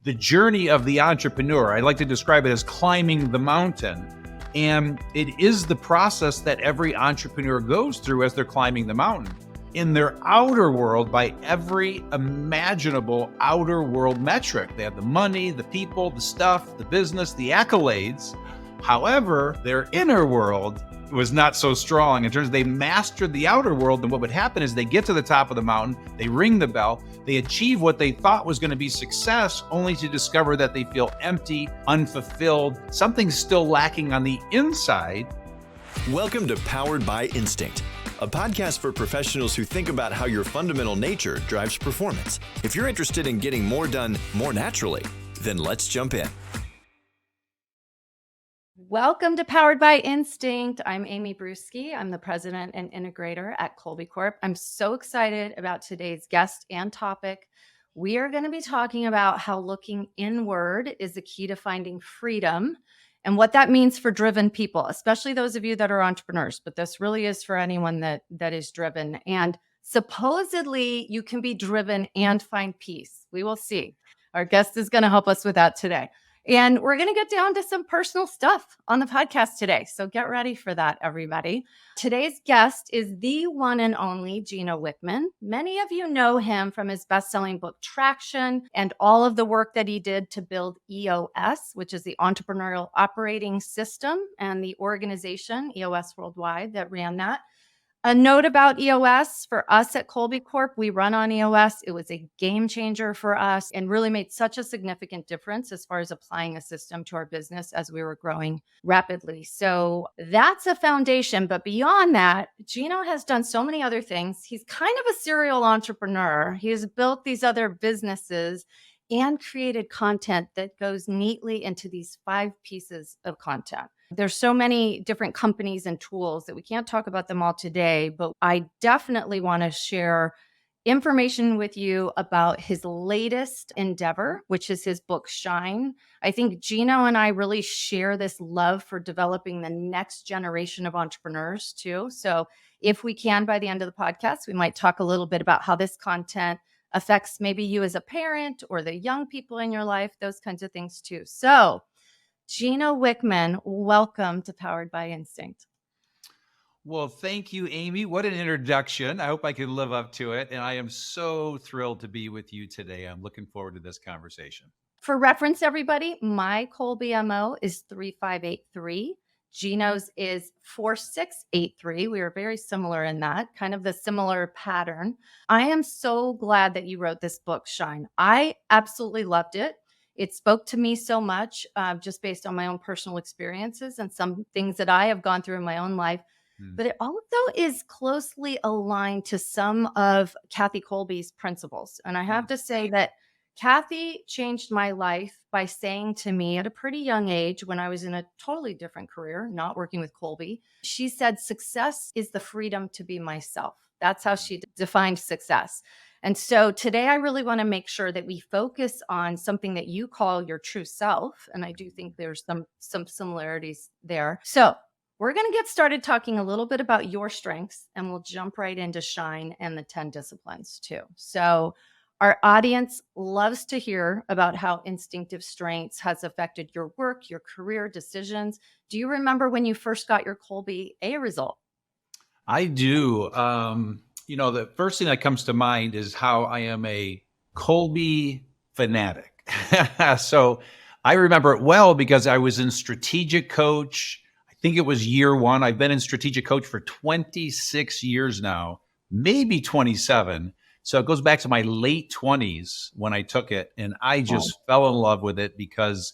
the journey of the entrepreneur. I like to describe it as climbing the mountain. And it is the process that every entrepreneur goes through as they're climbing the mountain. In their outer world, by every imaginable outer world metric, they have the money, the people, the stuff, the business, the accolades. However, their inner world was not so strong in terms of they mastered the outer world. And what would happen is they get to the top of the mountain, they ring the bell, they achieve what they thought was going to be success, only to discover that they feel empty, unfulfilled, something's still lacking on the inside. Welcome to Powered by Instinct, a podcast for professionals who think about how your fundamental nature drives performance. If you're interested in getting more done more naturally, then let's jump in. Welcome to Powered by Instinct. I'm Amy Bruske. I'm the president and integrator at Kolbe Corp. I'm so excited about today's guest and topic. We are going to be talking about how looking inward is the key to finding freedom and what that means for driven people, especially those of you that are entrepreneurs. But this really is for anyone that is driven. And supposedly you can be driven and find peace. We will see. Our guest is going to help us with that today. And we're going to get down to some personal stuff on the podcast today. So get ready for that, everybody. Today's guest is the one and only Gino Wickman. Many of you know him from his best-selling book, Traction, and all of the work that he did to build EOS, which is the Entrepreneurial Operating System, and the organization, EOS Worldwide, that ran that. A note about EOS for us at Kolbe Corp, we run on EOS. It was a game changer for us and really made such a significant difference as far as applying a system to our business as we were growing rapidly. So that's a foundation. But beyond that, Gino has done so many other things. He's kind of a serial entrepreneur. He has built these other businesses and created content that goes neatly into these 5 pieces of content. There's so many different companies and tools that we can't talk about them all today, but I definitely want to share information with you about his latest endeavor, which is his book, Shine. I think Gino and I really share this love for developing the next generation of entrepreneurs too. So if we can, by the end of the podcast, we might talk a little bit about how this content affects maybe you as a parent or the young people in your life, those kinds of things too. So Gino Wickman, welcome to Powered by Instinct. Well, thank you, Amy. What an introduction. I hope I can live up to it. And I am so thrilled to be with you today. I'm looking forward to this conversation. For reference, everybody, my Kolbe MO is 3583. Gino's is 4683. We are very similar in that, kind of the similar pattern. I am so glad that you wrote this book, Shine. I absolutely loved it. It spoke to me so much just based on my own personal experiences and some things that I have gone through in my own life. But it also is closely aligned to some of Kathy Kolbe's principles. And I have to say that Kathy changed my life by saying to me at a pretty young age, when I was in a totally different career, not working with Kolbe, she said, success is the freedom to be myself. That's how she defined success. And so today I really want to make sure that we focus on something that you call your true self. And I do think there's some similarities there. So we're going to get started talking a little bit about your strengths, and we'll jump right into Shine and the 10 disciplines too. So our audience loves to hear about how instinctive strengths has affected your work, your career, decisions. Do you remember when you first got your Kolbe A result? I do. The first thing that comes to mind is how I am a Kolbe fanatic. So I remember it well because I was in strategic coach. I think it was year 1. I've been in strategic coach for 26 years now, maybe 27. So it goes back to my late 20s when I took it. And I just fell in love with it because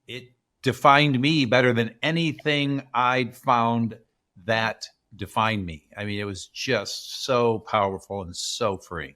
it defined me better than anything I'd found that defined me. I mean, it was just so powerful and so free.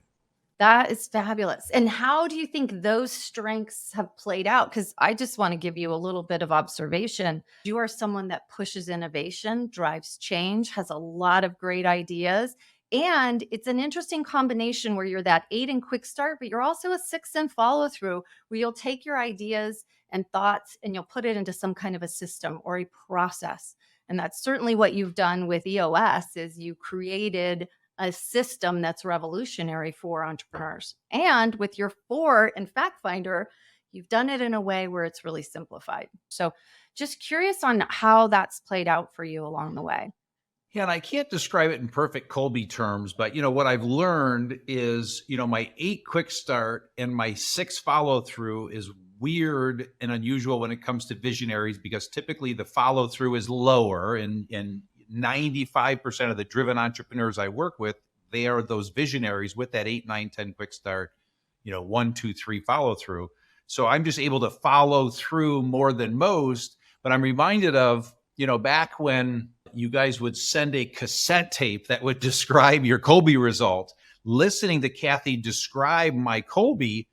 That is fabulous. And how do you think those strengths have played out? Because I just want to give you a little bit of observation. You are someone that pushes innovation, drives change, has a lot of great ideas. And it's an interesting combination where you're that 8 and quick start, but you're also a 6 and follow through, where you'll take your ideas and thoughts and you'll put it into some kind of a system or a process. And that's certainly what you've done with EOS, is you created a system that's revolutionary for entrepreneurs. And with your 4 in Fact Finder, You've done it in a way where it's really simplified. So just curious on how that's played out for you along the way. Yeah, and I can't describe it in perfect Kolbe terms, but what I've learned is, my 8 quick start and my 6 follow through is weird and unusual when it comes to visionaries, because typically the follow through is lower, and 95% of the driven entrepreneurs I work with, they are those visionaries with that 8, 9, 10 quick start, 1, 2, 3 follow through. So I'm just able to follow through more than most. But I'm reminded of, back when you guys would send a cassette tape that would describe your Kolbe result. Listening to Kathy describe my Kolbe,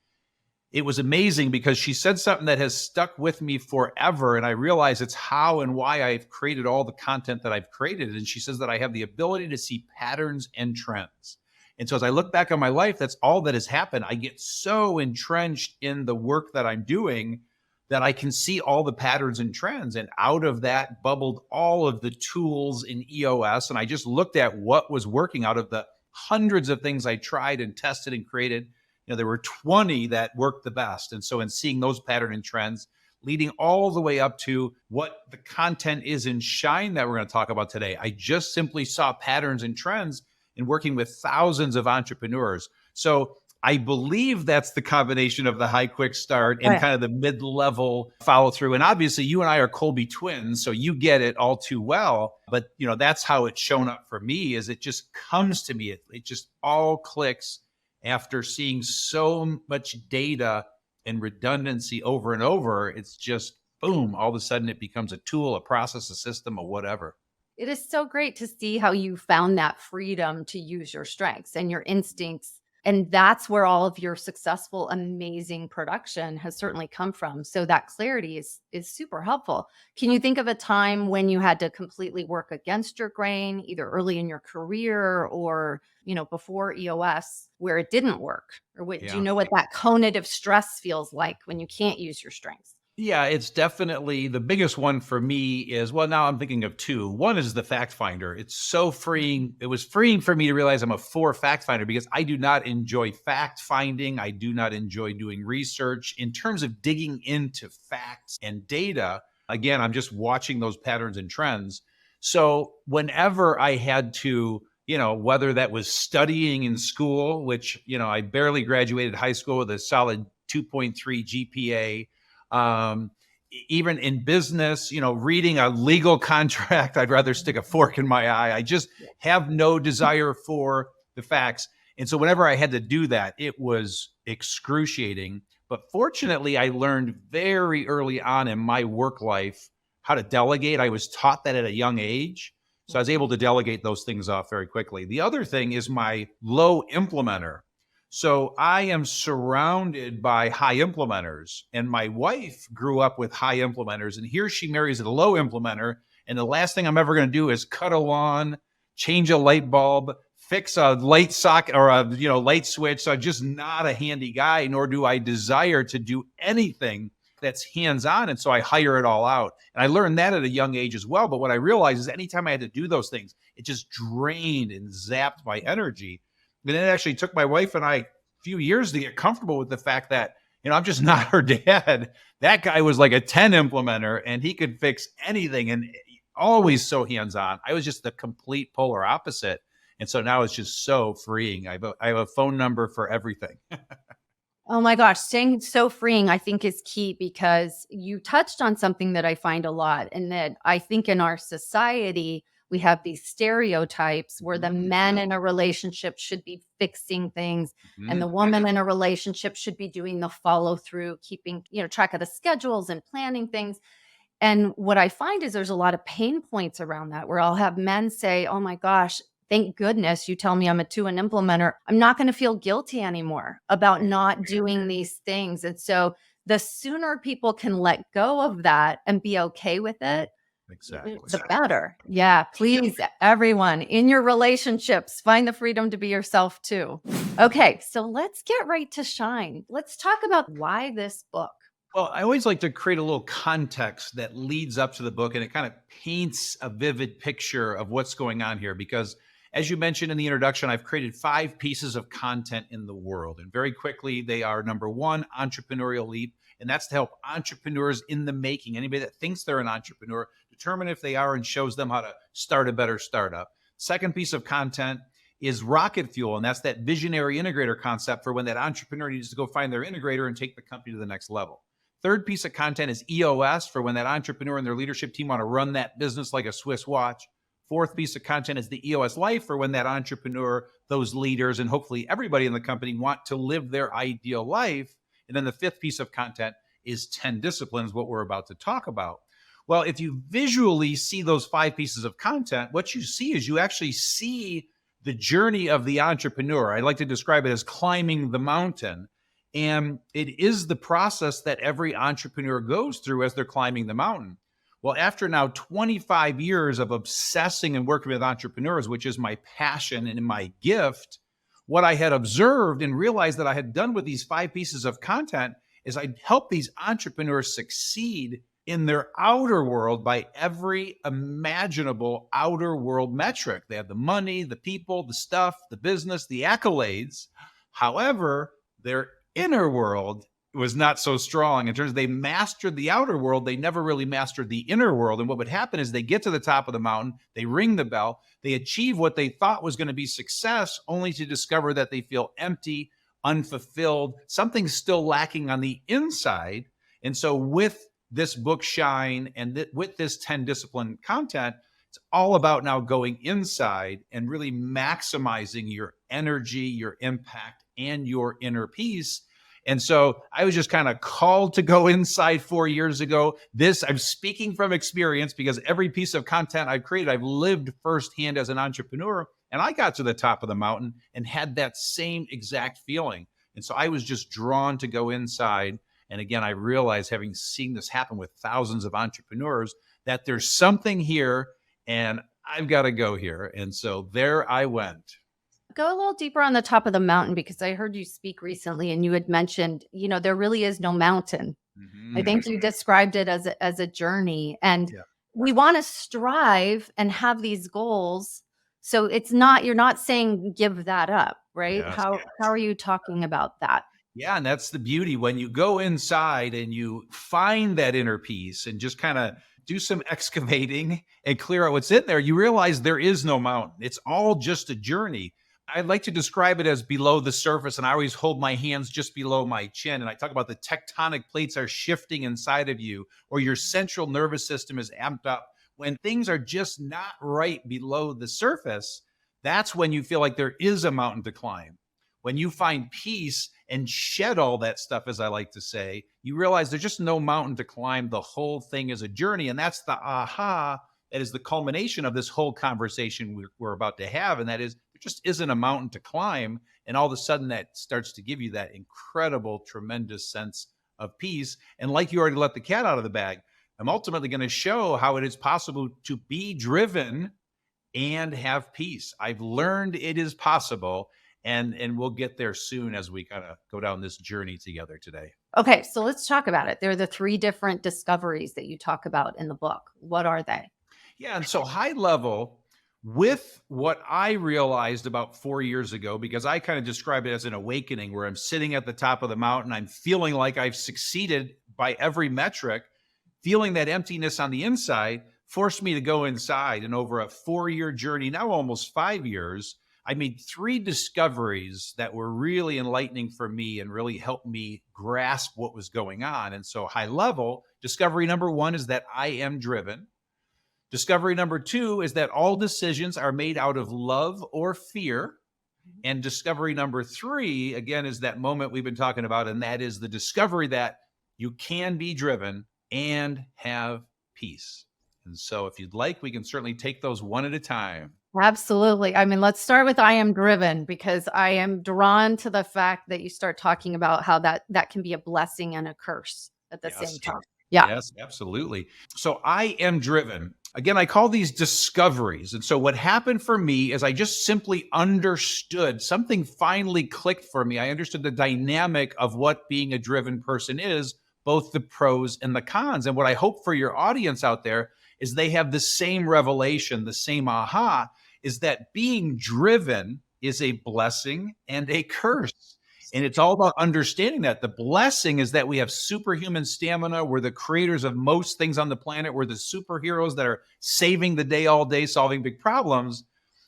it was amazing because she said something that has stuck with me forever. And I realize it's how and why I've created all the content that I've created. And she says that I have the ability to see patterns and trends. And so as I look back on my life, that's all that has happened. I get so entrenched in the work that I'm doing that I can see all the patterns and trends. And out of that bubbled all of the tools in EOS. And I just looked at what was working out of the hundreds of things I tried and tested and created. There were 20 that worked the best. And so in seeing those pattern and trends, leading all the way up to what the content is in Shine that we're going to talk about today, I just simply saw patterns and trends in working with thousands of entrepreneurs. So I believe that's the combination of the high quick start and kind of the mid-level follow through. And obviously you and I are Kolbe twins, so you get it all too well. But that's how it's shown up for me, is it just comes to me. It just all clicks after seeing so much data and redundancy over and over. It's just boom, all of a sudden it becomes a tool, a process, a system, or whatever. It is so great to see how you found that freedom to use your strengths and your instincts. And that's where all of your successful, amazing production has certainly come from. So that clarity is super helpful. Can you think of a time when you had to completely work against your grain, either early in your career or, before EOS, where it didn't work? Or do you know what that cognitive stress feels like when you can't use your strengths? Yeah, it's definitely the biggest one for me is, well, now I'm thinking of 2. One is the fact finder. It's so freeing. It was freeing for me to realize I'm a 4 fact finder, because I do not enjoy fact finding. I do not enjoy doing research in terms of digging into facts and data. Again, I'm just watching those patterns and trends. So whenever I had to, whether that was studying in school, which, I barely graduated high school with a solid 2.3 GPA, even in business, reading a legal contract, I'd rather stick a fork in my eye. I just have no desire for the facts. And so whenever I had to do that, it was excruciating. But fortunately, I learned very early on in my work life how to delegate. I was taught that at a young age. So I was able to delegate those things off very quickly. The other thing is my low implementer. So I am surrounded by high implementers, and my wife grew up with high implementers, and here she marries a low implementer. And the last thing I'm ever going to do is cut a lawn, change a light bulb, fix a light socket or a light switch. So I'm just not a handy guy, nor do I desire to do anything that's hands-on. And so I hire it all out. And I learned that at a young age as well. But what I realized is anytime I had to do those things, it just drained and zapped my energy. And it actually took my wife and I a few years to get comfortable with the fact that, I'm just not her dad. That guy was like a 10 implementer, and he could fix anything and always so hands-on. I was just the complete polar opposite. And so now it's just so freeing. I have a phone number for everything. Oh my gosh, staying so freeing, I think, is key, because you touched on something that I find a lot, and that I think in our society, we have these stereotypes where the men in a relationship should be fixing things, and the woman in a relationship should be doing the follow through, keeping, track of the schedules and planning things. And what I find is there's a lot of pain points around that, where I'll have men say, oh my gosh, thank goodness you tell me I'm a 2 and implementer. I'm not going to feel guilty anymore about not doing these things. And so the sooner people can let go of that and be okay with it, Exactly. the better. Yeah. Please, everyone in your relationships, find the freedom to be yourself too. Okay. So let's get right to Shine. Let's talk about why this book. Well, I always like to create a little context that leads up to the book, and it kind of paints a vivid picture of what's going on here. Because as you mentioned in the introduction, I've created 5 pieces of content in the world. And very quickly, they are: number 1, entrepreneurial leap. And that's to help entrepreneurs in the making, anybody that thinks they're an entrepreneur, determine if they are and shows them how to start a better startup. Second piece of content is rocket fuel. And that's that visionary integrator concept for when that entrepreneur needs to go find their integrator and take the company to the next level. Third piece of content is EOS for when that entrepreneur and their leadership team want to run that business like a Swiss watch. Fourth piece of content is the EOS life for when that entrepreneur, those leaders, and hopefully everybody in the company want to live their ideal life. And then the fifth piece of content is 10 disciplines, what we're about to talk about. Well, if you visually see those 5 pieces of content, what you see is you actually see the journey of the entrepreneur. I like to describe it as climbing the mountain. And it is the process that every entrepreneur goes through as they're climbing the mountain. Well, after now 25 years of obsessing and working with entrepreneurs, which is my passion and my gift, what I had observed and realized that I had done with these 5 pieces of content is I'd help these entrepreneurs succeed in their outer world by every imaginable outer world metric. They have the money, the people, the stuff, the business, the accolades. However, their inner world was not so strong. In terms of they mastered the outer world, they never really mastered the inner world. And what would happen is they get to the top of the mountain, they ring the bell, they achieve what they thought was going to be success, only to discover that they feel empty, unfulfilled, something's still lacking on the inside. And so with this book Shine and with this 10 discipline content, it's all about now going inside and really maximizing your energy, your impact, and your inner peace. And so I was just kind of called to go inside 4 years ago. I'm speaking from experience because every piece of content I've created, I've lived firsthand as an entrepreneur. And I got to the top of the mountain and had that same exact feeling. And so I was just drawn to go inside. And again, I realized, having seen this happen with thousands of entrepreneurs, that there's something here and I've got to go here. And so there I went. Go a little deeper on the top of the mountain, because I heard you speak recently and you had mentioned, there really is no mountain. Mm-hmm. I think you described it as a journey, and we want to strive and have these goals. So you're not saying give that up, right? Yes, How are you talking about that? Yeah, and that's the beauty. When you go inside and you find that inner peace and just kind of do some excavating and clear out what's in there, you realize there is no mountain. It's all just a journey. I'd like to describe it as below the surface, and I always hold my hands just below my chin. And I talk about the tectonic plates are shifting inside of you, or your central nervous system is amped up. When things are just not right below the surface, that's when you feel like there is a mountain to climb. When you find peace and shed all that stuff, as I like to say, you realize there's just no mountain to climb. The whole thing is a journey. And that's the aha that is the culmination of this whole conversation we're about to have. And that is, there just isn't a mountain to climb. And all of a sudden that starts to give you that incredible, tremendous sense of peace. And like you already let the cat out of the bag, I'm ultimately going to show how it is possible to be driven and have peace. I've learned it is possible. And we'll get there soon as we kind of go down this journey together today. Okay, so let's talk about it. There are the 3 different discoveries that you talk about in the book. What are they? Yeah, and so high level, with what I realized about 4 years ago, because I kind of describe it as an awakening where I'm sitting at the top of the mountain, I'm feeling like I've succeeded by every metric, feeling that emptiness on the inside forced me to go inside. And over a 4-year journey, now almost 5 years, I made 3 discoveries that were really enlightening for me and really helped me grasp what was going on. And so high level, discovery number 1 is that I am driven. Discovery number 2 is that all decisions are made out of love or fear. And discovery number 3, again, is that moment we've been talking about, and that is the discovery that you can be driven and have peace. And so if you'd like, we can certainly take those one at a time. Absolutely. I mean, let's start with I am driven, because I am drawn to the fact that you start talking about how that can be a blessing and a curse at the same time. Yeah. Yes, absolutely. So I am driven. Again, I call these discoveries. And so what happened for me is I just simply understood, something finally clicked for me. I understood the dynamic of what being a driven person is, both the pros and the cons. And what I hope for your audience out there is they have the same revelation, the same aha, is that being driven is a blessing and a curse. And it's all about understanding that. The blessing is that we have superhuman stamina. We're the creators of most things on the planet. We're the superheroes that are saving the day all day, solving big problems.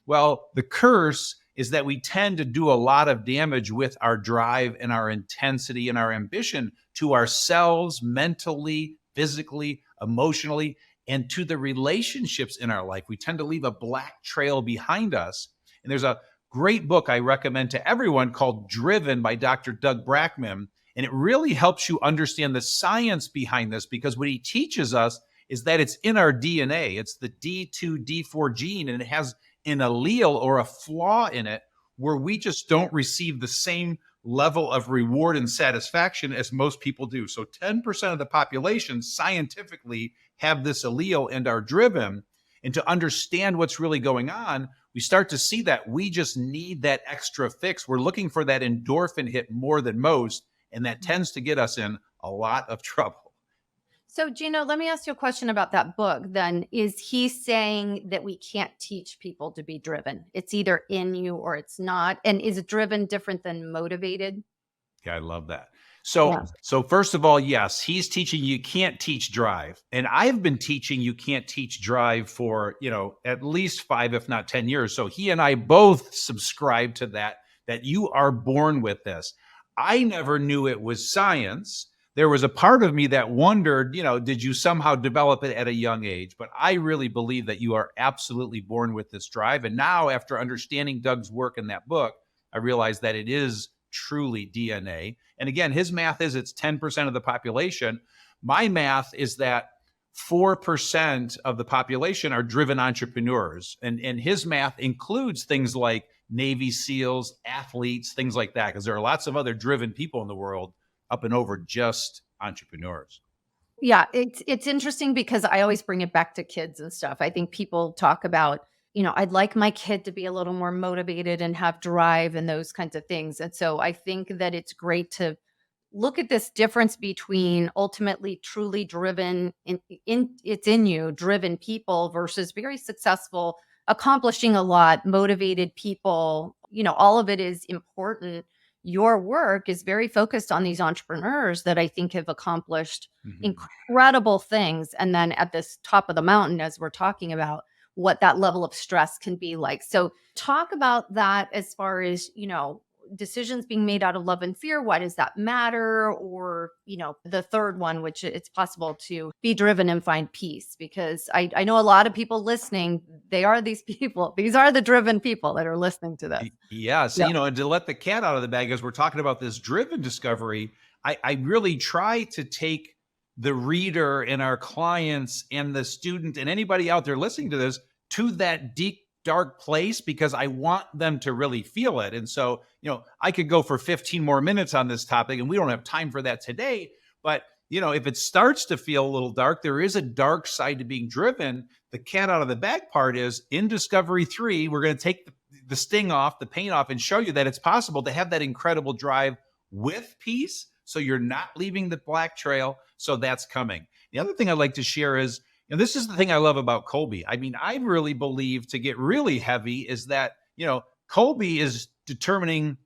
Well, the curse is that we tend to do a lot of damage with our drive and our intensity and our ambition to ourselves, mentally, physically, emotionally, and to the relationships in our life. We tend to leave a black trail behind us. And there's a great book I recommend to everyone called Driven by Dr. Doug Brackman. And it really helps you understand the science behind this, because what he teaches us is that it's in our DNA. It's the D2, D4 gene, and it has an allele or a flaw in it where we just don't receive the same level of reward and satisfaction as most people do. So 10% of the population scientifically have this allele and are driven. And to understand what's really going on, we start to see that we just need that extra fix. We're looking for that endorphin hit more than most, and that tends to get us in a lot of trouble. So, Gino, let me ask you a question about that book then. Is he saying that we can't teach people to be driven? It's either in you or it's not. And is driven different than motivated? Yeah, I love that. So first of all, yes, he's teaching you can't teach drive. And I've been teaching you can't teach drive for, at least 5, if not 10 years. So he and I both subscribe to that you are born with this. I never knew it was science. There was a part of me that wondered, did you somehow develop it at a young age? But I really believe that you are absolutely born with this drive. And now, after understanding Doug's work in that book, I realize that it is truly DNA. And again, his math is it's 10% of the population. My math is that 4% of the population are driven entrepreneurs. And his math includes things like Navy SEALs, athletes, things like that, because there are lots of other driven people in the world up and over just entrepreneurs. Yeah, it's interesting because I always bring it back to kids and stuff. I think people talk about, I'd like my kid to be a little more motivated and have drive and those kinds of things. And so I think that it's great to look at this difference between ultimately truly driven, it's in you, driven people versus very successful, accomplishing a lot, motivated people. All of it is important. Your work is very focused on these entrepreneurs that I think have accomplished incredible things. And then at this top of the mountain, as we're talking about, what that level of stress can be like. So talk about that as far as, decisions being made out of love and fear. Why does that matter? Or, the third one, which it's possible to be driven and find peace, because I know a lot of people listening, they are these people. These are the driven people that are listening to this. Yes. Yeah. And to let the cat out of the bag, as we're talking about this driven discovery, I really try to take the reader and our clients and the student and anybody out there listening to this to that deep, dark place, because I want them to really feel it. And so, I could go for 15 more minutes on this topic, and we don't have time for that today. But, if it starts to feel a little dark, there is a dark side to being driven. The cat out of the bag part is in Discovery 3, we're going to take the sting off, the pain off, and show you that it's possible to have that incredible drive with peace. So you're not leaving the black trail. So that's coming. The other thing I'd like to share is, this is the thing I love about Kolbe. I mean, I really believe, to get really heavy, is that, Kolbe is determining,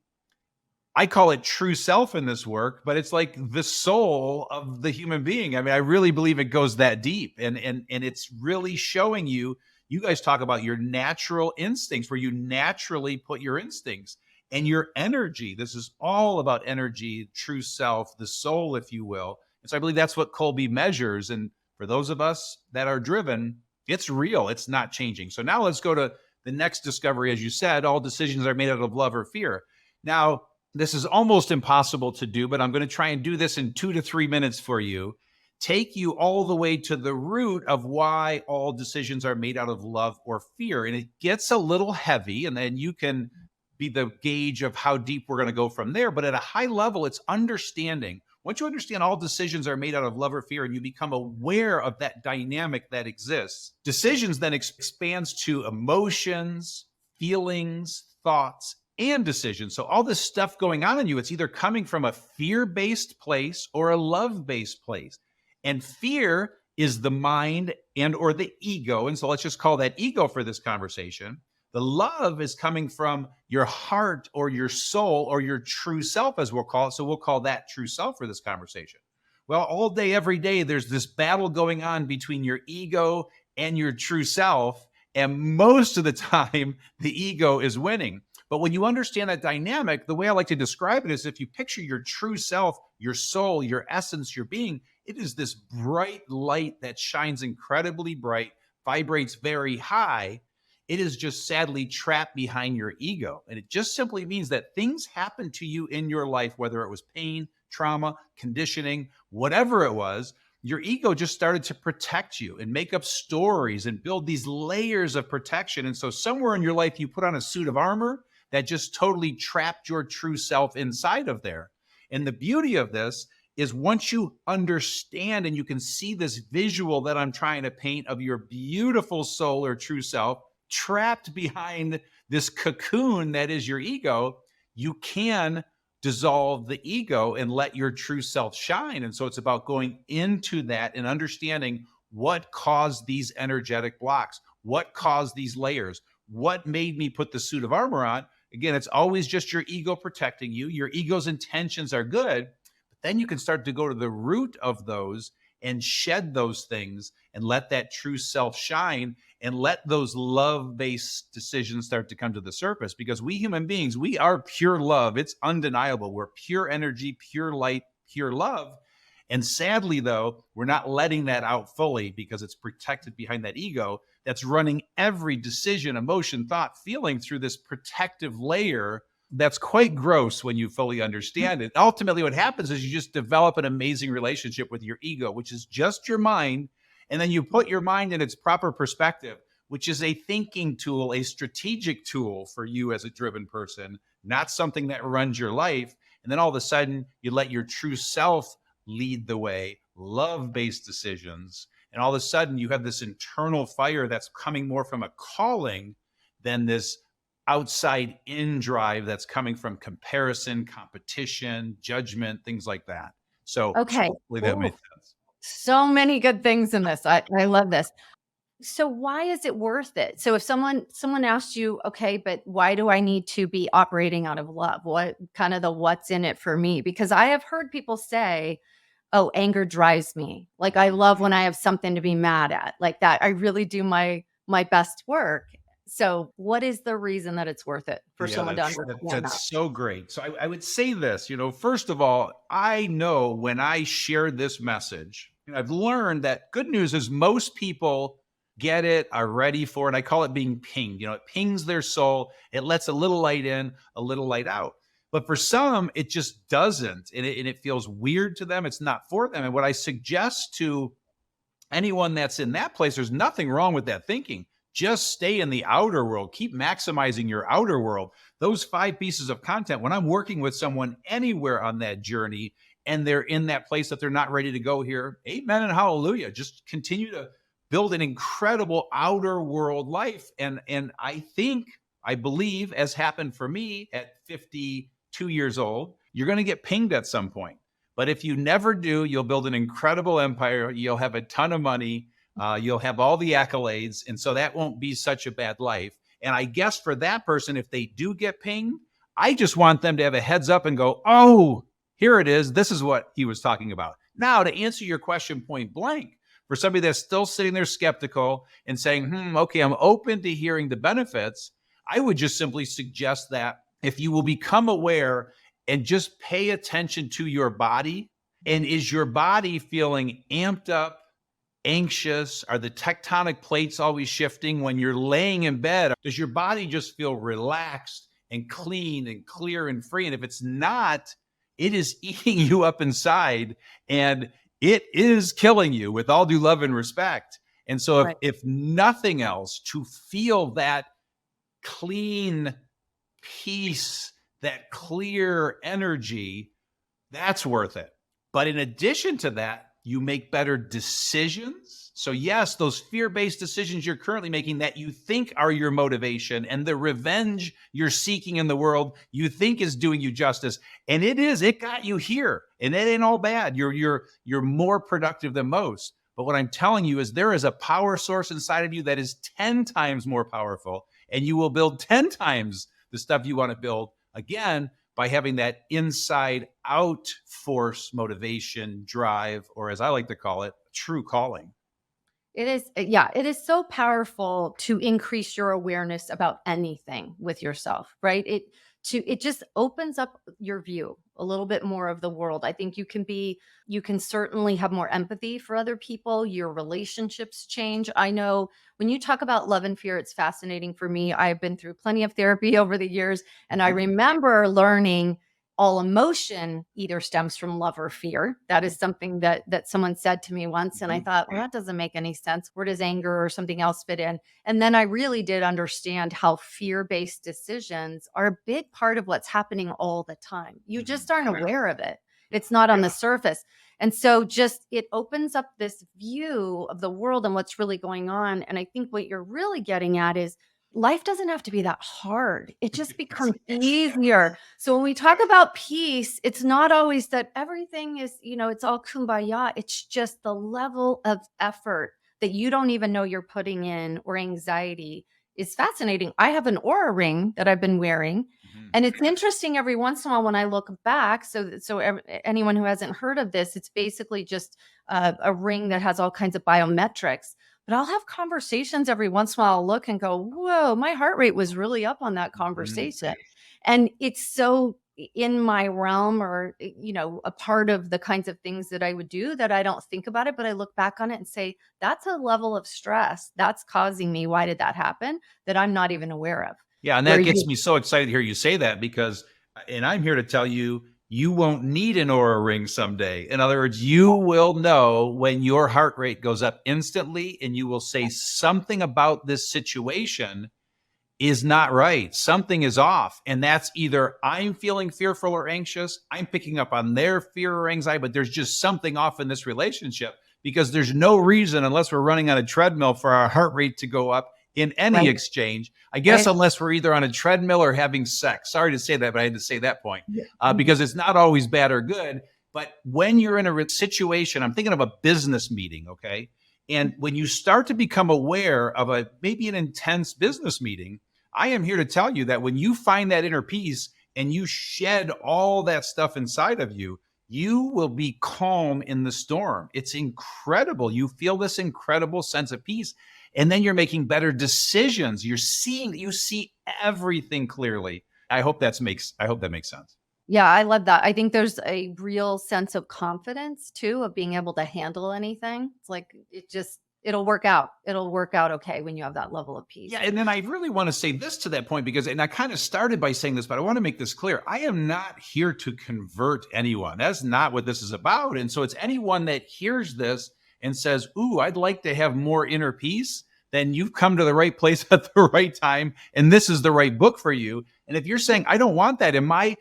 I call it true self in this work, but it's like the soul of the human being. I mean, I really believe it goes that deep, and it's really showing you guys talk about your natural instincts, where you naturally put your instincts and your energy. This is all about energy, true self, the soul, if you will. And so I believe that's what Kolbe measures. And for those of us that are driven, it's real. It's not changing. So now let's go to the next discovery. As you said, all decisions are made out of love or fear. Now, this is almost impossible to do, but I'm going to try and do this in 2 to 3 minutes for you. Take you all the way to the root of why all decisions are made out of love or fear. And it gets a little heavy, and then you can be the gauge of how deep we're going to go from there. But at a high level, it's understanding. Once you understand all decisions are made out of love or fear, and you become aware of that dynamic that exists, decisions then expands to emotions, feelings, thoughts, and decisions. So all this stuff going on in you, it's either coming from a fear-based place or a love-based place. And fear is the mind and or the ego. And so let's just call that ego for this conversation. The love is coming from your heart or your soul or your true self, as we'll call it. So we'll call that true self for this conversation. Well, all day, every day, there's this battle going on between your ego and your true self. And most of the time, the ego is winning. But when you understand that dynamic, the way I like to describe it is if you picture your true self, your soul, your essence, your being, it is this bright light that shines incredibly bright, vibrates very high. It is just sadly trapped behind your ego. And it just simply means that things happen to you in your life, whether it was pain, trauma, conditioning, whatever it was, your ego just started to protect you and make up stories and build these layers of protection. And so somewhere in your life, you put on a suit of armor that just totally trapped your true self inside of there. And the beauty of this is once you understand and you can see this visual that I'm trying to paint of your beautiful soul or true self trapped behind this cocoon that is your ego, you can dissolve the ego and let your true self shine. And so it's about going into that and understanding what caused these energetic blocks, what caused these layers, what made me put the suit of armor on. Again, it's always just your ego protecting you. Your ego's intentions are good, but then you can start to go to the root of those and shed those things and let that true self shine and let those love-based decisions start to come to the surface. Because we human beings, we are pure love. It's undeniable. We're pure energy, pure light, pure love. And sadly, though, we're not letting that out fully because it's protected behind that ego that's running every decision, emotion, thought, feeling through this protective layer that's quite gross when you fully understand it. Ultimately, what happens is you just develop an amazing relationship with your ego, which is just your mind. And then you put your mind in its proper perspective, which is a thinking tool, a strategic tool for you as a driven person, not something that runs your life. And then all of a sudden, you let your true self lead the way, love-based decisions. And all of a sudden, you have this internal fire that's coming more from a calling than this outside in drive that's coming from comparison, competition, judgment, things like that. So Okay. hopefully that makes sense. So many good things in this. I love this. So why is it worth it? So if someone asks you, okay, but why do I need to be operating out of love? What kind of the what's in it for me? Because I have heard people say, oh, anger drives me. Like I love when I have something to be mad at. Like that. I really do my best work. So what is the reason that it's worth it for someone to understand that? That's so great. So I would say this, first of all, I know when I share this message, I've learned that good news is most people get it, are ready for it. I call it being pinged. It pings their soul. It lets a little light in, a little light out. But for some, it just doesn't. And it feels weird to them. It's not for them. And what I suggest to anyone that's in that place, there's nothing wrong with that thinking. Just stay in the outer world. Keep maximizing your outer world. Those 5 pieces of content, when I'm working with someone anywhere on that journey and they're in that place that they're not ready to go here, amen and hallelujah. Just continue to build an incredible outer world life. And I believe, as happened for me at 52 years old, you're going to get pinged at some point. But if you never do, you'll build an incredible empire. You'll have a ton of money. You'll have all the accolades. And so that won't be such a bad life. And I guess for that person, if they do get pinged, I just want them to have a heads up and go, oh, here it is. This is what he was talking about. Now, to answer your question point blank, for somebody that's still sitting there skeptical and saying, okay, I'm open to hearing the benefits, I would just simply suggest that if you will become aware and just pay attention to your body, and is your body feeling amped up, anxious? Are the tectonic plates always shifting when you're laying in bed? Does your body just feel relaxed and clean and clear and free? And if it's not, it is eating you up inside and it is killing you, with all due love and respect. And so if nothing else, to feel that clean peace, that clear energy, that's worth it. But in addition to that, you make better decisions. So yes, those fear-based decisions you're currently making that you think are your motivation and the revenge you're seeking in the world, you think is doing you justice. And it got you here, and it ain't all bad. You're more productive than most. But what I'm telling you is there is a power source inside of you that is 10 times more powerful. and you will build 10 times the stuff you want to build, again, by having that inside out force, motivation, drive, or as I like to call it, true calling. It is, yeah, it is so powerful to increase your awareness about anything with yourself, right? It just opens up your view a little bit more of the world. I think you can certainly have more empathy for other people. Your relationships change. I know when you talk about love and fear, it's fascinating for me. I've been through plenty of therapy over the years, and I remember learning all emotion either stems from love or fear. That is something that someone said to me once. And I thought, well, that doesn't make any sense. Where does anger or something else fit in? And then I really did understand how fear-based decisions are a big part of what's happening all the time. You just aren't aware of it. It's not on the surface. And so just it opens up this view of the world and what's really going on. And I think what you're really getting at is life doesn't have to be that hard. It just becomes easier. So when we talk about peace, it's not always that everything is, it's all kumbaya. It's just the level of effort that you don't even know you're putting in, or anxiety is fascinating. I have an aura ring that I've been wearing. And it's interesting every once in a while when I look back. Anyone who hasn't heard of this, it's basically just a ring that has all kinds of biometrics. But I'll have conversations every once in a while. I'll look and go, whoa, my heart rate was really up on that conversation. And it's so in my realm, or, a part of the kinds of things that I would do that I don't think about it, but I look back on it and say, that's a level of stress that's causing me. Why did that happen? That I'm not even aware of. Yeah. And that gets me so excited to hear you say that, because, and I'm here to tell you, you won't need an aura ring someday. In other words, you will know when your heart rate goes up instantly, and you will say something about this situation is not right. Something is off. And that's either I'm feeling fearful or anxious, I'm picking up on their fear or anxiety, but there's just something off in this relationship, because there's no reason, unless we're running on a treadmill, for our heart rate to go up in any exchange. I guess unless we're either on a treadmill or having sex. Sorry to say that, but I had to say that point, because it's not always bad or good. But when you're in a situation, I'm thinking of a business meeting, okay? And when you start to become aware of maybe an intense business meeting, I am here to tell you that when you find that inner peace and you shed all that stuff inside of you, you will be calm in the storm. It's incredible. You feel this incredible sense of peace. And then you're making better decisions. You see everything clearly. I hope that makes sense. Yeah, I love that. I think there's a real sense of confidence too, of being able to handle anything. It's like, it'll work out. It'll work out okay when you have that level of peace. Yeah. And then I really want to say this to that point, and I kind of started by saying this, but I want to make this clear. I am not here to convert anyone. That's not what this is about. And so it's anyone that hears this and says, ooh, I'd like to have more inner peace, then you've come to the right place at the right time. And this is the right book for you. And if you're saying, I don't want that, and my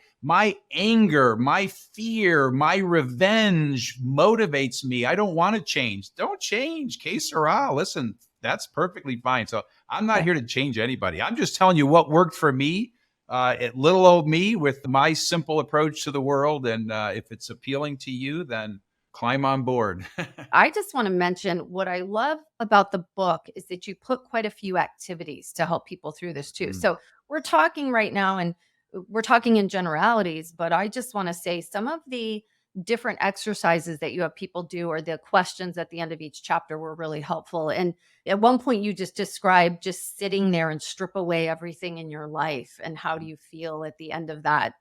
anger, my fear, my revenge motivates me, I don't want to change. Don't change. Que sera. Listen, that's perfectly fine. So I'm not here to change anybody. I'm just telling you what worked for me, at little old me, with my simple approach to the world. And if it's appealing to you, then climb on board. I just want to mention what I love about the book is that you put quite a few activities to help people through this too. So we're talking right now, and we're talking in generalities, but I just want to say some of the different exercises that you have people do, or the questions at the end of each chapter, were really helpful. And at one point you just described just sitting there and strip away everything in your life. And how do you feel at the end of that?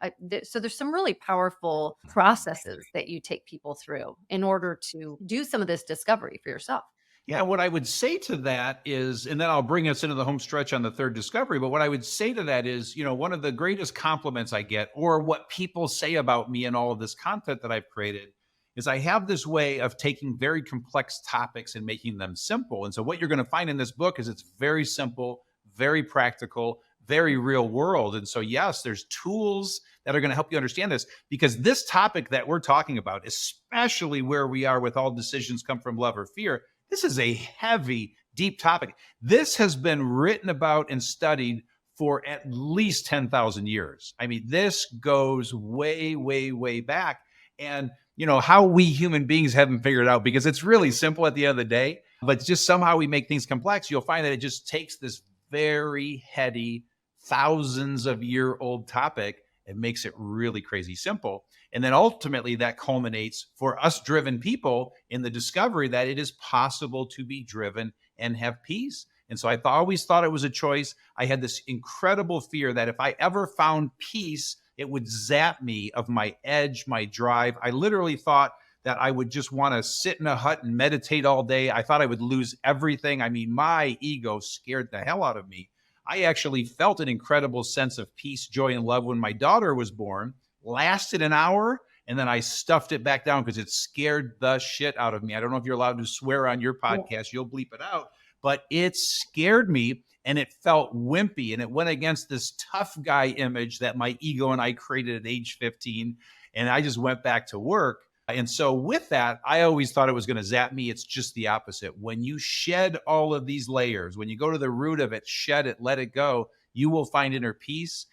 So there's some really powerful processes that you take people through in order to do some of this discovery for yourself. Yeah, what I would say to that is, and then I'll bring us into the home stretch on the third discovery, but what I would say to that is, one of the greatest compliments I get, or what people say about me and all of this content that I've created, is I have this way of taking very complex topics and making them simple. And so what you're going to find in this book is it's very simple, very practical, very real world. And so, yes, there's tools that are going to help you understand this, because this topic that we're talking about, especially where we are with all decisions come from love or fear, this is a heavy, deep topic. This has been written about and studied for at least 10,000 years. I mean, this goes way, way, way back. And, how we human beings haven't figured it out, because it's really simple at the end of the day, but just somehow we make things complex. You'll find that it just takes this very heady, thousands of year old topic. It makes it really crazy simple. And then ultimately that culminates for us driven people in the discovery that it is possible to be driven and have peace. And so I always thought it was a choice. I had this incredible fear that if I ever found peace, it would zap me of my edge, my drive. I literally thought that I would just want to sit in a hut and meditate all day. I thought I would lose everything. I mean, my ego scared the hell out of me. I actually felt an incredible sense of peace, joy, and love when my daughter was born. Lasted an hour, and then I stuffed it back down because it scared the shit out of me. I don't know if you're allowed to swear on your podcast. You'll bleep it out. But it scared me, and it felt wimpy, and it went against this tough guy image that my ego and I created at age 15, and I just went back to work. And so with that, I always thought it was going to zap me. It's just the opposite. When you shed all of these layers, when you go to the root of it, shed it, let it go, you will find inner peace.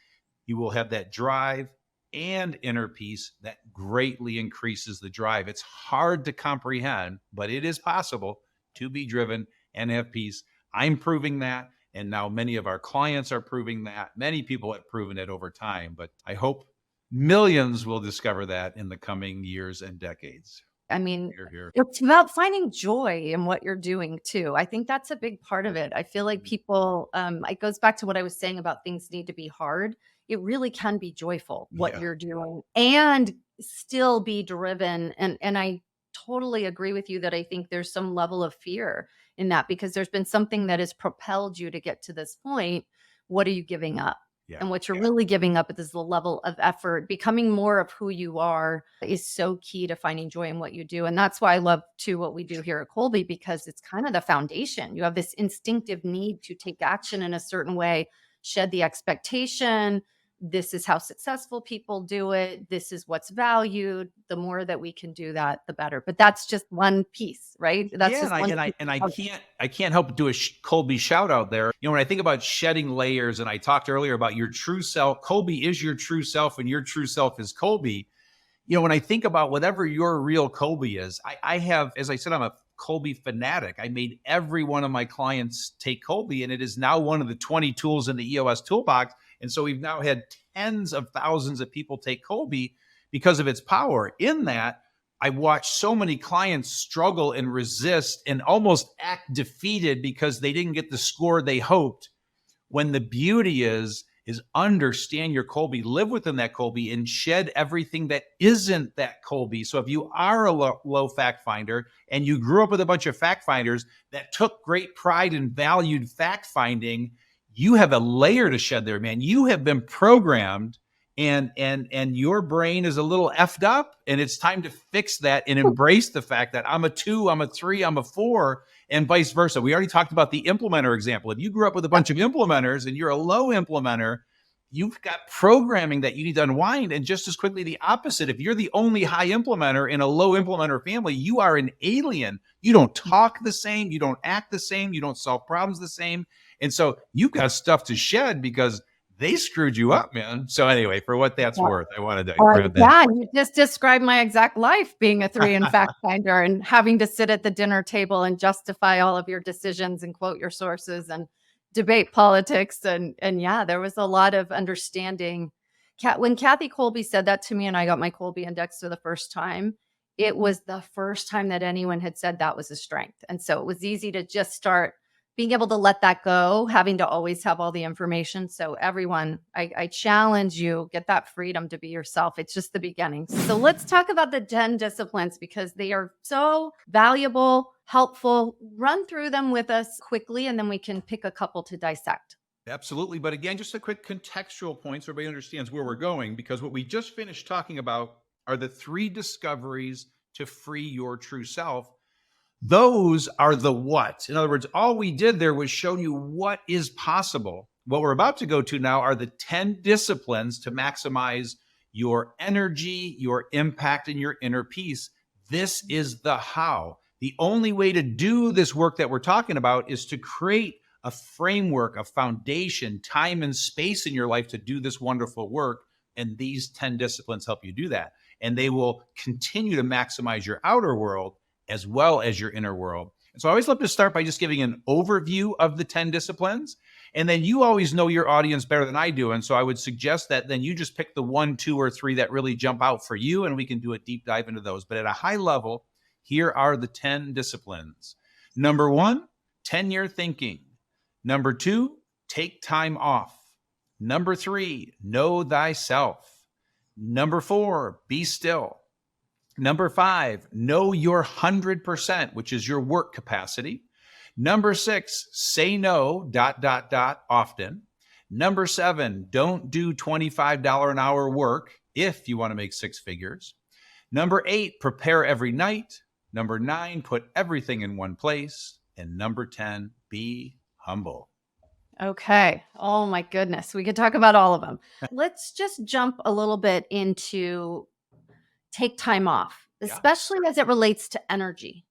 You will have that drive and inner peace that greatly increases the drive. It's hard to comprehend, but it is possible to be driven and have peace. I'm proving that. And now many of our clients are proving that. Many people have proven it over time, but I hope millions will discover that in the coming years and decades. I mean, Here. it's about finding joy in what you're doing too. I think that's a big part of it. I feel like people, it goes back to what I was saying about things need to be hard. It really can be joyful what you're doing and still be driven. And I totally agree with you that I think there's some level of fear in that because there's been something that has propelled you to get to this point. What are you giving up? And what you're really giving up is the level of effort. Becoming more of who you are is so key to finding joy in what you do. And that's why I love too what we do here at Kolbe, because it's kind of the foundation. You have this instinctive need to take action in a certain way, shed the expectation. This is how successful people do it. This is what's valued. The more that we can do that, the better. But that's just one piece, right? That's just one piece. I can't help but do a Kolbe shout out there. You know, when I think about shedding layers, and I talked earlier about your true self, Kolbe is your true self, and your true self is Kolbe. You know, when I think about whatever your real Kolbe is, I have, as I said, I'm a Kolbe fanatic. I made every one of my clients take Kolbe, and it is now one of the 20 tools in the EOS Toolbox. And so we've now had tens of thousands of people take Kolbe because of its power. In that, I watched so many clients struggle and resist and almost act defeated because they didn't get the score they hoped. When the beauty is understand your Kolbe, live within that Kolbe, and shed everything that isn't that Kolbe. So if you are a low fact finder and you grew up with a bunch of fact finders that took great pride and valued fact finding, you have a layer to shed there, man. You have been programmed and your brain is a little effed up, and it's time to fix that and embrace the fact that I'm a 2, I'm a 3, I'm a 4, and vice versa. We already talked about the implementer example. If you grew up with a bunch of implementers and you're a low implementer, you've got programming that you need to unwind. And just as quickly, the opposite. If you're the only high implementer in a low implementer family, you are an alien. You don't talk the same. You don't act the same. You don't solve problems the same. And so you've got stuff to shed because they screwed you up, man. So anyway, for what that's worth, I wanted to grab that. Yeah, you just described my exact life, being a 3 in fact finder and having to sit at the dinner table and justify all of your decisions and quote your sources and debate politics. And yeah, there was a lot of understanding. When Kathy Kolbe said that to me and I got my Kolbe index for the first time, it was the first time that anyone had said that was a strength. And so it was easy to just start being able to let that go, having to always have all the information. So everyone, I challenge you, get that freedom to be yourself. It's just the beginning. So let's talk about the 10 disciplines because they are so valuable, helpful. Run through them with us quickly, and then we can pick a couple to dissect. Absolutely. But again, just a quick contextual point so everybody understands where we're going, because what we just finished talking about are the 3 discoveries to free your true self. Those are the what. In other words, all we did there was show you what is possible. What we're about to go to now are the 10 disciplines to maximize your energy, your impact, and your inner peace. This is the how. The only way to do this work that we're talking about is to create a framework, a foundation, time and space in your life to do this wonderful work. And these 10 disciplines help you do that. And they will continue to maximize your outer world as well as your inner world. And so I always love to start by just giving an overview of the 10 disciplines. And then you always know your audience better than I do. And so I would suggest that then you just pick the 1, 2, or 3 that really jump out for you, and we can do a deep dive into those. But at a high level, here are the 10 disciplines. Number 1, 10-year thinking. Number 2, take time off. Number 3, know thyself. Number 4, be still. Number 5, know your 100%, which is your work capacity. Number 6, say no, ... often. Number 7, don't do $25 an hour work if you want to make 6 figures. Number 8, prepare every night. Number 9, put everything in one place. And number 10, be humble. Okay. Oh my goodness. We could talk about all of them. Let's just jump a little bit into take time off, especially as it relates to energy.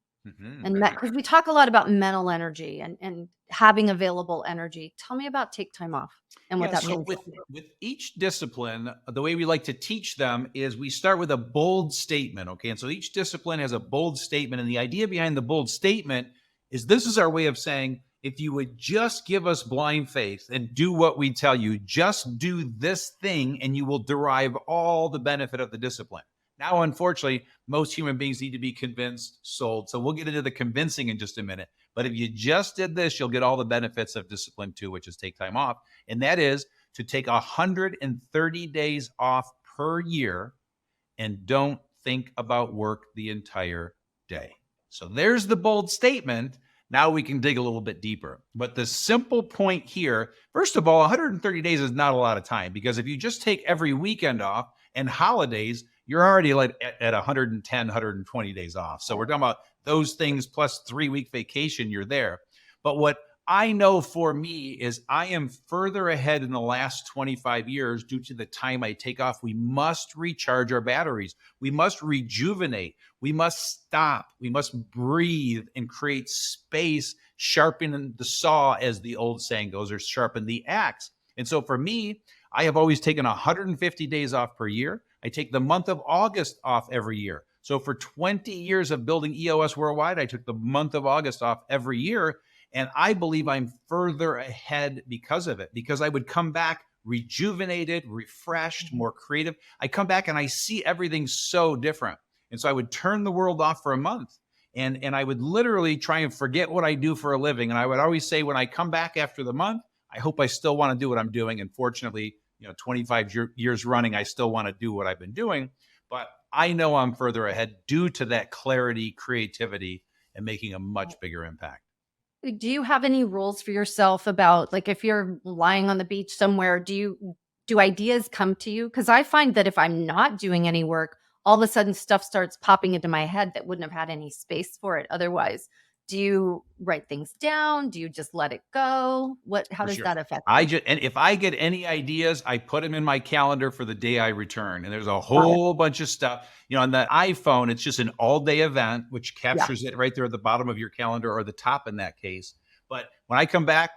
And because we talk a lot about mental energy and having available energy. Tell me about take time off and what that means. With each discipline, the way we like to teach them is we start with a bold statement. Okay. And so each discipline has a bold statement. And the idea behind the bold statement is this is our way of saying, if you would just give us blind faith and do what we tell you, just do this thing and you will derive all the benefit of the discipline. Now, unfortunately, most human beings need to be convinced, sold. So we'll get into the convincing in just a minute. But if you just did this, you'll get all the benefits of discipline 2, which is take time off. And that is to take 130 days off per year and don't think about work the entire day. So there's the bold statement. Now we can dig a little bit deeper. But the simple point here, first of all, 130 days is not a lot of time, because if you just take every weekend off and holidays, you're already like at 110, 120 days off. So we're talking about those things plus 3-week vacation, you're there. But what I know for me is I am further ahead in the last 25 years due to the time I take off. We must recharge our batteries. We must rejuvenate. We must stop. We must breathe and create space, sharpen the saw, as the old saying goes, or sharpen the axe. And so for me, I have always taken 150 days off per year. I take the month of August off every year. So for 20 years of building EOS Worldwide, I took the month of August off every year. And I believe I'm further ahead because of it, because I would come back rejuvenated, refreshed, more creative. I come back and I see everything so different. And so I would turn the world off for a month and I would literally try and forget what I do for a living. And I would always say, when I come back after the month, I hope I still want to do what I'm doing. And fortunately, 25 years running, I still want to do what I've been doing. But I know I'm further ahead due to that clarity, creativity, and making a much bigger impact. Do you have any rules for yourself about, like, if you're lying on the beach somewhere, do ideas come to you? Because I find that if I'm not doing any work, all of a sudden stuff starts popping into my head that wouldn't have had any space for it otherwise. Do you write things down? Do you just let it go? How does that affect you? And if I get any ideas, I put them in my calendar for the day I return. And there's a whole bunch of stuff. On the iPhone, it's just an all-day event, which captures it right there at the bottom of your calendar, or the top in that case. But when I come back,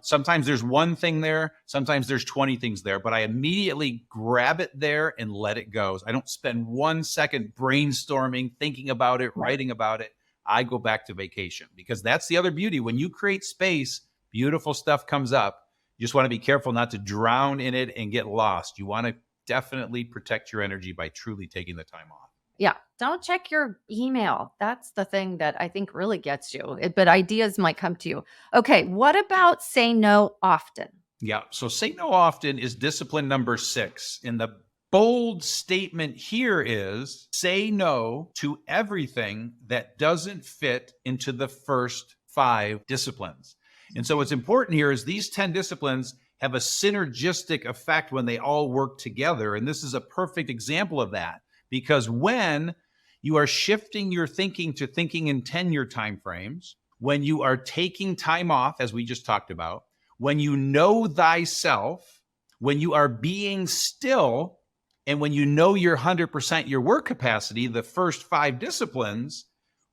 sometimes there's one thing there, sometimes there's 20 things there, but I immediately grab it there and let it go. I don't spend 1 second brainstorming, thinking about it, writing about it. I go back to vacation, because that's the other beauty. When you create space, beautiful stuff comes up. You just want to be careful not to drown in it and get lost. You want to definitely protect your energy by truly taking the time off. Yeah. Don't check your email. That's the thing that I think really gets you. But ideas might come to you. Okay. What about say no often? Yeah. So say no often is discipline number 6. And the bold statement here is say no to everything that doesn't fit into the first 5 disciplines. And so what's important here is these 10 disciplines have a synergistic effect when they all work together. And this is a perfect example of that, because when you are shifting your thinking to thinking in 10-year timeframes, when you are taking time off, as we just talked about, when you know thyself, when you are being still, and when you know your 100% your work capacity, the first 5 disciplines,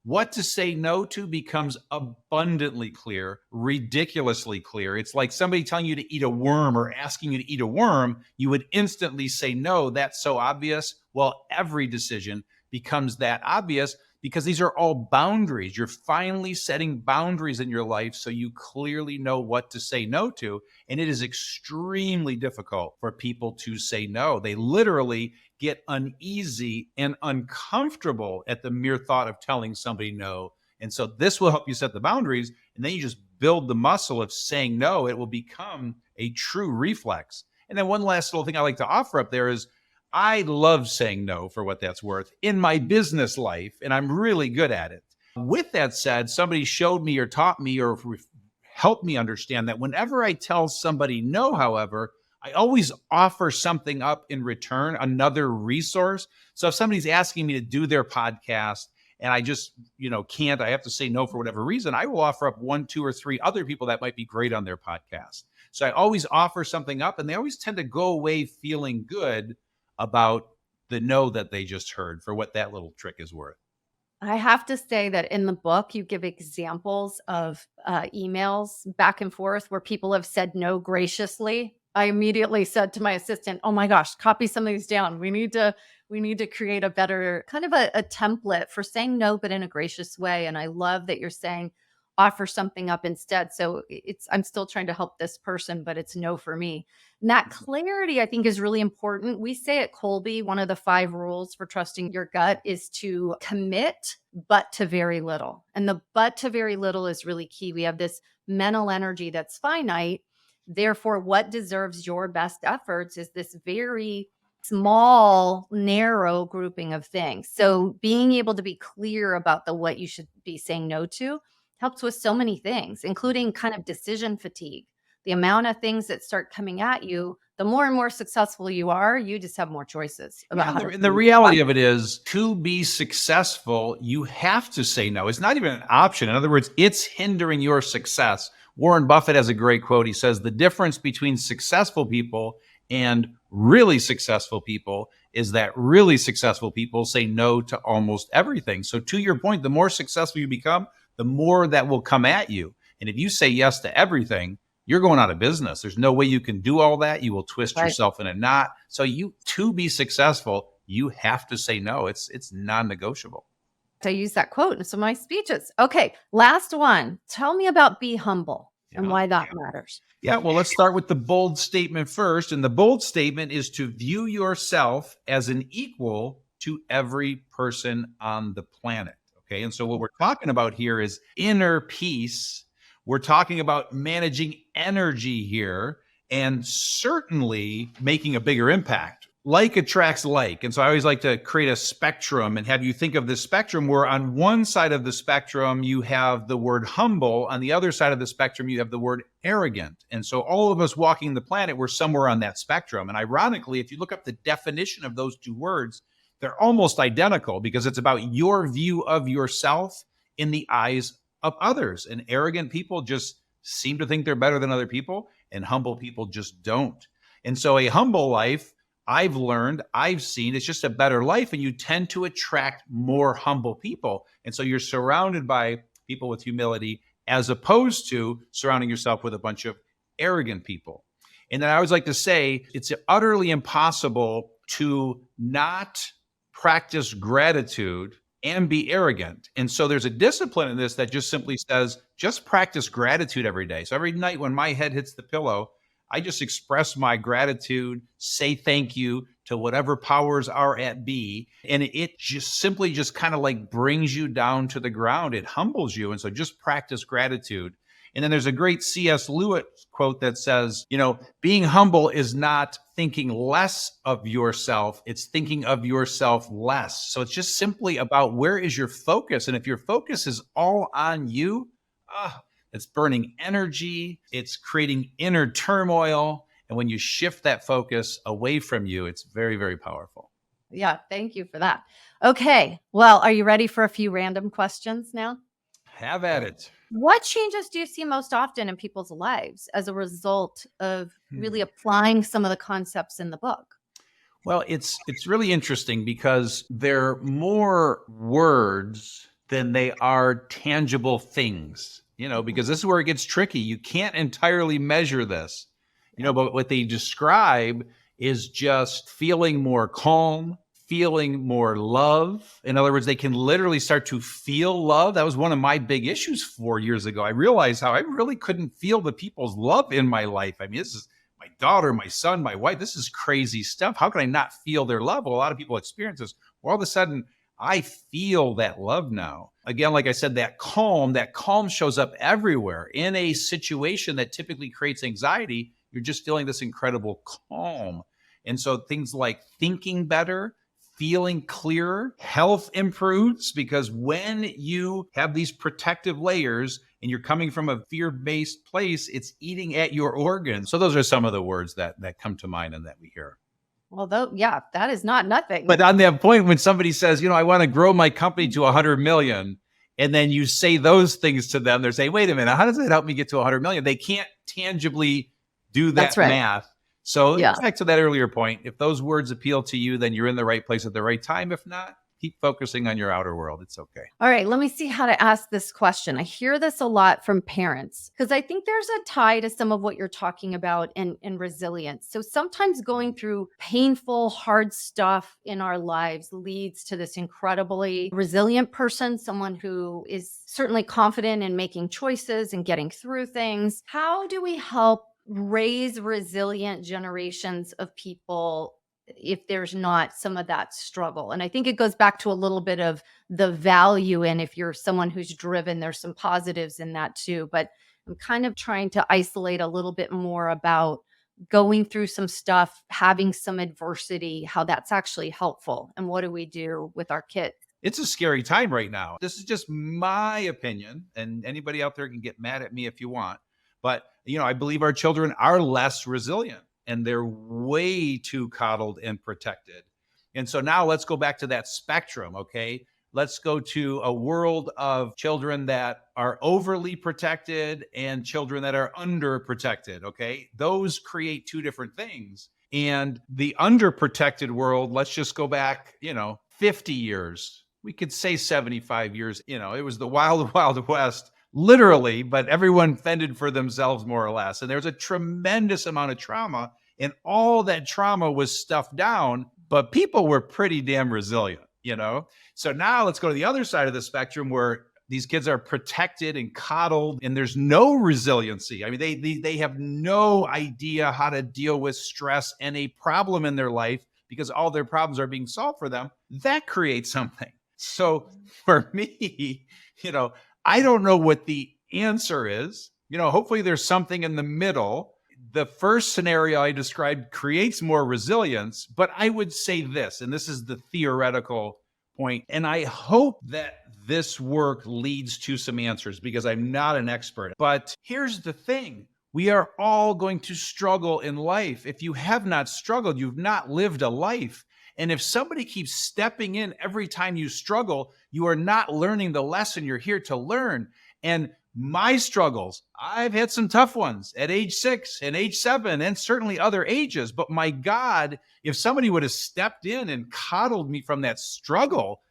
what to say no to becomes abundantly clear, ridiculously clear. It's like somebody telling you to eat a worm or asking you to eat a worm. You would instantly say no. That's so obvious. Well, every decision becomes that obvious, because these are all boundaries. You're finally setting boundaries in your life so you clearly know what to say no to. And it is extremely difficult for people to say no. They literally get uneasy and uncomfortable at the mere thought of telling somebody no. And so this will help you set the boundaries, and then you just build the muscle of saying no. It will become a true reflex. And then one last little thing I like to offer up there is I love saying no, for what that's worth, in my business life, and I'm really good at it. With that said, somebody showed me or taught me or helped me understand that whenever I tell somebody no, however, I always offer something up in return, another resource. So if somebody's asking me to do their podcast and I just, can't, I have to say no for whatever reason, I will offer up 1, 2, or 3 other people that might be great on their podcast. So I always offer something up, and they always tend to go away feeling good about the no that they just heard, for what that little trick is worth. I have to say that in the book, you give examples of emails back and forth where people have said no graciously. I immediately said to my assistant, "Oh my gosh, copy some of these down. We need to create a better kind of a template for saying no, but in a gracious way." And I love that you're saying offer something up instead. So I'm still trying to help this person, but it's no for me. And that clarity, I think, is really important. We say at Kolbe, one of the 5 rules for trusting your gut is to commit, but to very little. And the but to very little is really key. We have this mental energy that's finite. Therefore, what deserves your best efforts is this very small, narrow grouping of things. So being able to be clear about what you should be saying no to helps with so many things, including kind of decision fatigue. The amount of things that start coming at you, the more and more successful you are, you just have more choices about how to. The reality of it is, to be successful, you have to say no. It's not even an option. In other words, it's hindering your success. Warren Buffett has a great quote. He says, the difference between successful people and really successful people is that really successful people say no to almost everything. So to your point, the more successful you become, the more that will come at you. And if you say yes to everything, you're going out of business. There's no way you can do all that. You will twist yourself in a knot. So to be successful, you have to say no. It's non-negotiable. I use that quote in some of my speeches. Okay, last one. Tell me about be humble and why that matters. Yeah, well, let's start with the bold statement first. And the bold statement is to view yourself as an equal to every person on the planet. Okay, and so what we're talking about here is inner peace. We're talking about managing energy here, and certainly making a bigger impact. Like attracts like. And so I always like to create a spectrum and have you think of this spectrum where on one side of the spectrum, you have the word humble. On the other side of the spectrum, you have the word arrogant. And so all of us walking the planet, we're somewhere on that spectrum. And ironically, if you look up the definition of those 2 words, they're almost identical, because it's about your view of yourself in the eyes of others. And arrogant people just seem to think they're better than other people, and humble people just don't. And so a humble life, I've learned, I've seen, it's just a better life, and you tend to attract more humble people. And so you're surrounded by people with humility, as opposed to surrounding yourself with a bunch of arrogant people. And then I always like to say, it's utterly impossible to not practice gratitude and be arrogant. And so there's a discipline in this that just simply says, just practice gratitude every day. So every night when my head hits the pillow, I just express my gratitude, say thank you to whatever powers are at be. And it just simply just kind of like brings you down to the ground. It humbles you. And so just practice gratitude. And then there's a great C.S. Lewis quote that says, being humble is not thinking less of yourself. It's thinking of yourself less. So it's just simply about where is your focus. And if your focus is all on you, it's burning energy. It's creating inner turmoil. And when you shift that focus away from you, it's very, very powerful. Yeah, thank you for that. Okay, well, are you ready for a few random questions now? Have at it. What changes do you see most often in people's lives as a result of really applying some of the concepts in the book? Well, it's really interesting because they're more words than they are tangible things, because this is where it gets tricky. You can't entirely measure this, but what they describe is just feeling more calm, feeling more love. In other words, they can literally start to feel love. That was one of my big issues 4 years ago. I realized how I really couldn't feel the people's love in my life. I mean, this is my daughter, my son, my wife. This is crazy stuff. How can I not feel their love? Well, a lot of people experience this. Well, all of a sudden, I feel that love now. Again, like I said, that calm shows up everywhere. In a situation that typically creates anxiety, you're just feeling this incredible calm. And so things like thinking better, feeling clearer, health improves, because when you have these protective layers and you're coming from a fear-based place, it's eating at your organs. So those are some of the words that come to mind and that we hear. Well, though, yeah, that is not nothing. But on that point, when somebody says, I want to grow my company to 100 million, and then you say those things to them, they're saying, wait a minute, how does that help me get to 100 million? They can't tangibly do that math. So back to that earlier point, if those words appeal to you, then you're in the right place at the right time. If not, keep focusing on your outer world. It's okay. All right, let me see how to ask this question. I hear this a lot from parents because I think there's a tie to some of what you're talking about in resilience. So sometimes going through painful, hard stuff in our lives leads to this incredibly resilient person, someone who is certainly confident in making choices and getting through things. How do we help raise resilient generations of people if there's not some of that struggle? And I think it goes back to a little bit of the value in if you're someone who's driven, there's some positives in that too. But I'm kind of trying to isolate a little bit more about going through some stuff, having some adversity, how that's actually helpful. And what do we do with our kids? It's a scary time right now. This is just my opinion, and anybody out there can get mad at me if you want. But, I believe our children are less resilient and they're way too coddled and protected. And so now let's go back to that spectrum, okay? Let's go to a world of children that are overly protected and children that are underprotected, okay? Those create two different things. And the underprotected world, let's just go back, 50 years. We could say 75 years. It was the wild, wild west. Literally, but everyone fended for themselves more or less. And there's a tremendous amount of trauma, and all that trauma was stuffed down, but people were pretty damn resilient, So now let's go to the other side of the spectrum where these kids are protected and coddled and there's no resiliency. I mean, they have no idea how to deal with stress and a problem in their life because all their problems are being solved for them. That creates something. So for me, I don't know what the answer is. Hopefully there's something in the middle. The first scenario I described creates more resilience, but I would say this, and this is the theoretical point, and I hope that this work leads to some answers because I'm not an expert. But here's the thing. We are all going to struggle in life. If you have not struggled, you've not lived a life. And if somebody keeps stepping in every time you struggle, you are not learning the lesson you're here to learn. And my struggles, I've had some tough ones at age 6 and age 7 and certainly other ages. But my God, if somebody would have stepped in and coddled me from that struggle,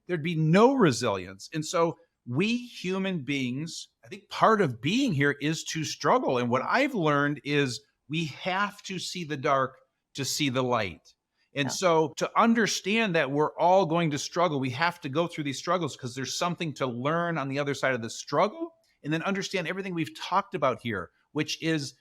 there'd be no resilience. And so we human beings, I think part of being here is to struggle. And what I've learned is we have to see the dark to see the light. And so to understand that we're all going to struggle, we have to go through these struggles because there's something to learn on the other side of the struggle, and then understand everything we've talked about here, which is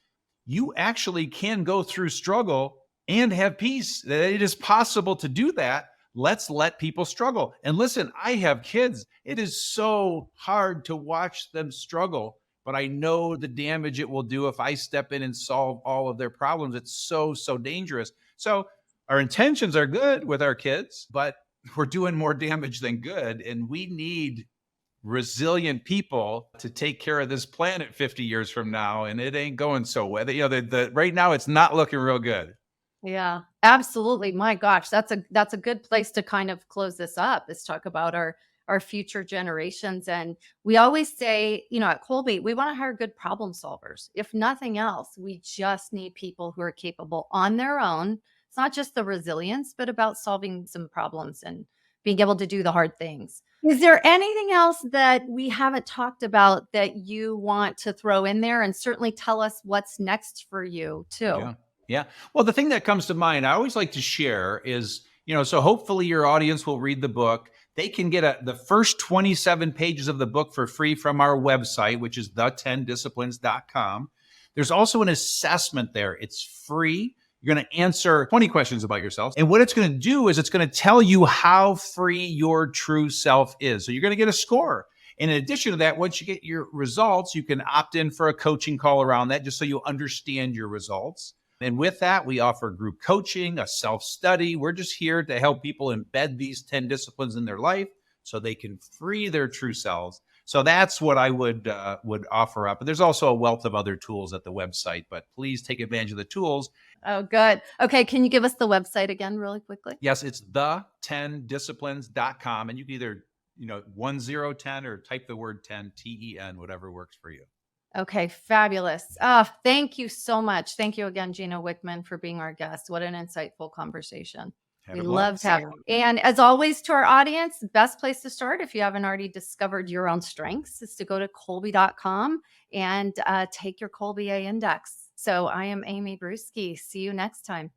you actually can go through struggle and have peace. That it is possible to do that. Let's let people struggle. And listen, I have kids. It is so hard to watch them struggle, but I know the damage it will do if I step in and solve all of their problems. It's so, so dangerous. So our intentions are good with our kids, but we're doing more damage than good. And we need resilient people to take care of this planet 50 years from now. And it ain't going so well. Right now, it's not looking real good. Yeah, absolutely. My gosh, that's a good place to kind of close this up. Let's talk about our future generations. And we always say, at Kolbe, we want to hire good problem solvers. If nothing else, we just need people who are capable on their own. It's not just the resilience, but about solving some problems and being able to do the hard things. Is there anything else that we haven't talked about that you want to throw in there? And certainly tell us what's next for you too. Yeah. Well, the thing that comes to mind, I always like to share is So hopefully your audience will read the book. They can get the first 27 pages of the book for free from our website, which is the10disciplines.com. There's also an assessment there. It's free. You're going to answer 20 questions about yourself. And what it's going to do is it's going to tell you how free your true self is. So you're going to get a score. And in addition to that, once you get your results, you can opt in for a coaching call around that just so you understand your results. And with that, we offer group coaching, a self-study. We're just here to help people embed these 10 disciplines in their life so they can free their true selves. So that's what I would offer up. And there's also a wealth of other tools at the website, but please take advantage of the tools. Oh, good. Okay. Can you give us the website again really quickly? Yes, it's the10disciplines.com. And you can either 1010 or type the word 10, TEN, whatever works for you. Okay, fabulous. Thank you so much. Thank you again, Gino Wickman, for being our guest. What an insightful conversation. We love to have you. And as always, to our audience, best place to start, if you haven't already discovered your own strengths, is to go to Kolbe.com and take your Kolbe A index. So I am Amy Bruske. See you next time.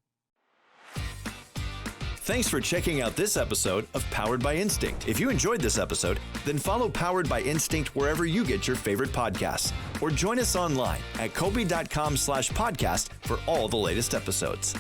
Thanks for checking out this episode of Powered by Instinct. If you enjoyed this episode, then follow Powered by Instinct wherever you get your favorite podcasts, or join us online at Kolbe.com/podcast for all the latest episodes.